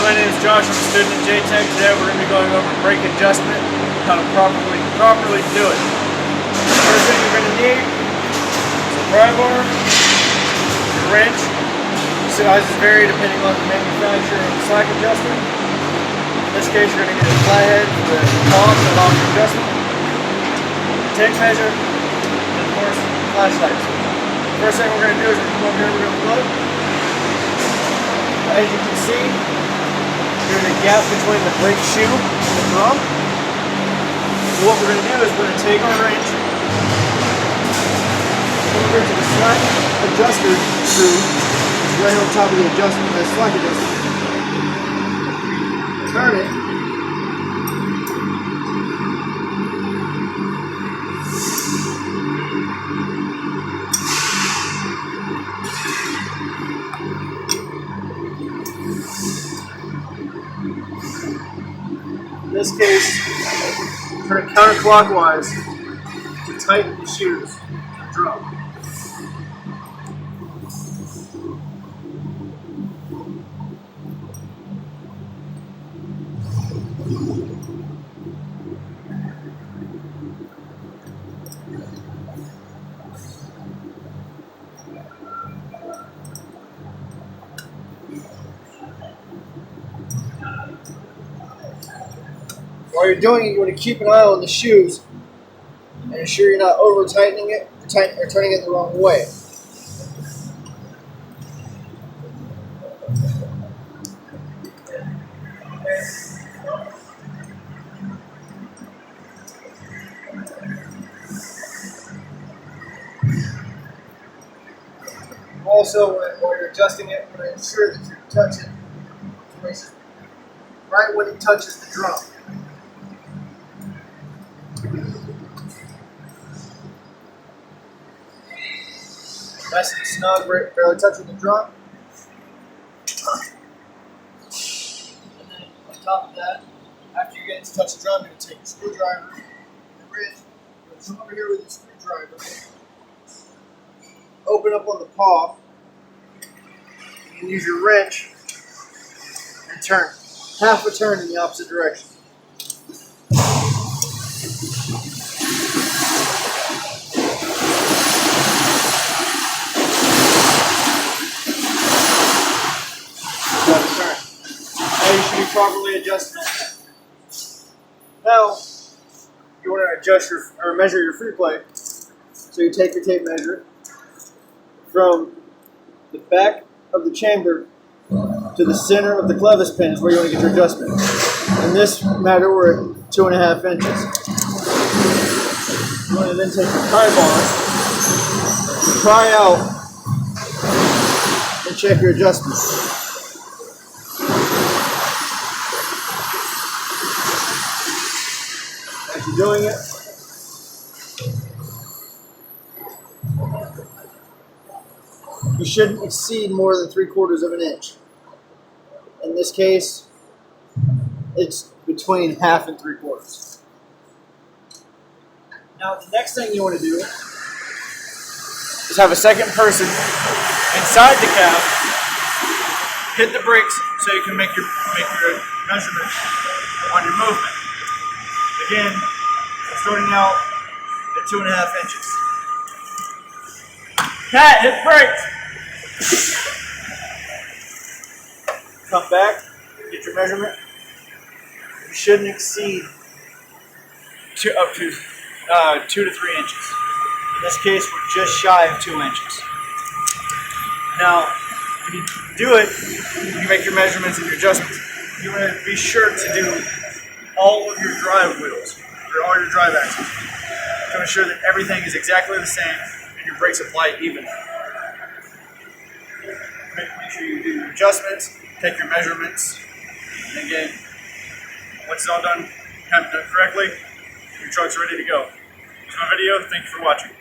my name is Josh. I'm a student at JTech. Today we're going to be going over brake adjustment, how to properly do it. The first thing you're going to need is a pry bar, a wrench. Sizes vary depending on the manufacturer and the slack adjustment. In this case, you're going to get a flathead for the column and off adjustment, tape measure, and of course, flashlights. First thing we're going to do is we're going to come over here, we're going to look. As you can see, there's a gap between the brake shoe and the drum. So what we're going to do is we're going to take our wrench over to the slack adjuster screw, which is right on top of the adjustment, the slack adjuster. Turn it. In this case, turn it counterclockwise to tighten the shoes and drum. While you're doing it, you want to keep an eye on the shoes and ensure you're not over tightening it or turning it the wrong way. Also, while you're adjusting it, you want to ensure that you're touching right when it touches the drum. Nice and snug, barely touching the drum. And then on top of that, after you get it to touch the drum, you're going to take your screwdriver, your wrench, you're going to come over here with your screwdriver, open up on the paw, and use your wrench and turn. Half a turn in the opposite direction. Now you should be properly adjusted on that. Now, you want to adjust or measure your free play. So you take your tape measure from the back of the chamber to the center of the clevis pin is where you want to get your adjustment. In this matter, we're at 2.5 inches. You want to then take your pry bar, pry out, and check your adjustment. As you're doing it, you shouldn't exceed more than 3/4 of an inch. In this case, it's between 1/2 and 3/4. Now, the next thing you want to do is have a second person inside the cab hit the brakes so you can make your measurement on your movement. Again, starting out at 2.5 inches. Pat, hit brakes. Come back, get your measurement. You shouldn't exceed up to 2 to 3 inches. In this case, we're just shy of 2 inches. Now, when you do it, you make your measurements and your adjustments. You want to be sure to do all of your drive wheels, or all your drive axles, to ensure that everything is exactly the same and your brakes apply evenly. Make sure you do your adjustments, take your measurements, and again, once it's all done, have it done correctly, your truck's ready to go. That's my video. Thank you for watching.